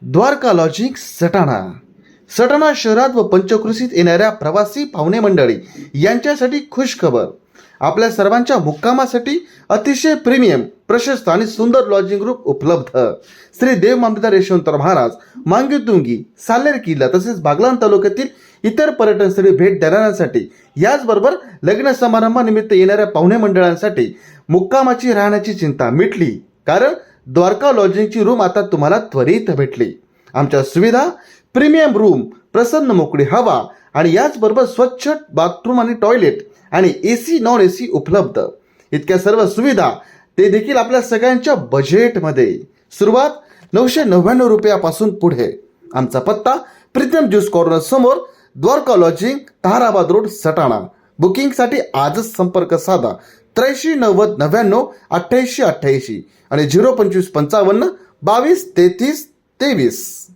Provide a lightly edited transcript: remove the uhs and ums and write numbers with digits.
Dwarka lodging Satana. Satana शहरात व पंचक्रोशीत येणाऱ्या प्रवासी पाहुणे मंडळी यांच्यासाठी खुशखबर. आपल्या सर्वांच्या मुक्कामासाठी अतिशय प्रीमियम, प्रशस्त आणि सुंदर लॉजिंग रूम उपलब्ध. श्री देव मामलेदार यशवंतराव महाराज, मांगीतुंगी, साल्हेर किल्ला तसेच बागलाण तालुक्यातील इतर पर्यटन स्थळी भेट देणाऱ्यांसाठी, याचबरोबर लग्न समारंभानिमित्त येणाऱ्या पाहुणे मंडळांसाठी मुक्कामाची राहण्याची चिंता मिटली. कारण द्वारका लॉजिंगची रूम आता तुम्हाला त्वरित भेटली. आमच्या सुविधा प्रीमियम रूम, प्रसन्न मोकळी हवा आणि याचबरोबर स्वच्छ बाथरूम आणि टॉयलेट आणि AC नॉन AC उपलब्ध. इतक्या सर्व सुविधा ते देखील आपल्या सगळ्यांच्या बजेटमध्ये. सुरुवात 999 रुपयापासून पुढे. आमचा पत्ता प्रीतम ज्यूस कॉर्नर समोर, द्वारका लॉजिंग, ताराबाद रोड, सटाणा. बुकिंगसाठी आजच संपर्क साधा 83 90 99 88 88 आणि 025 55 22 33 23.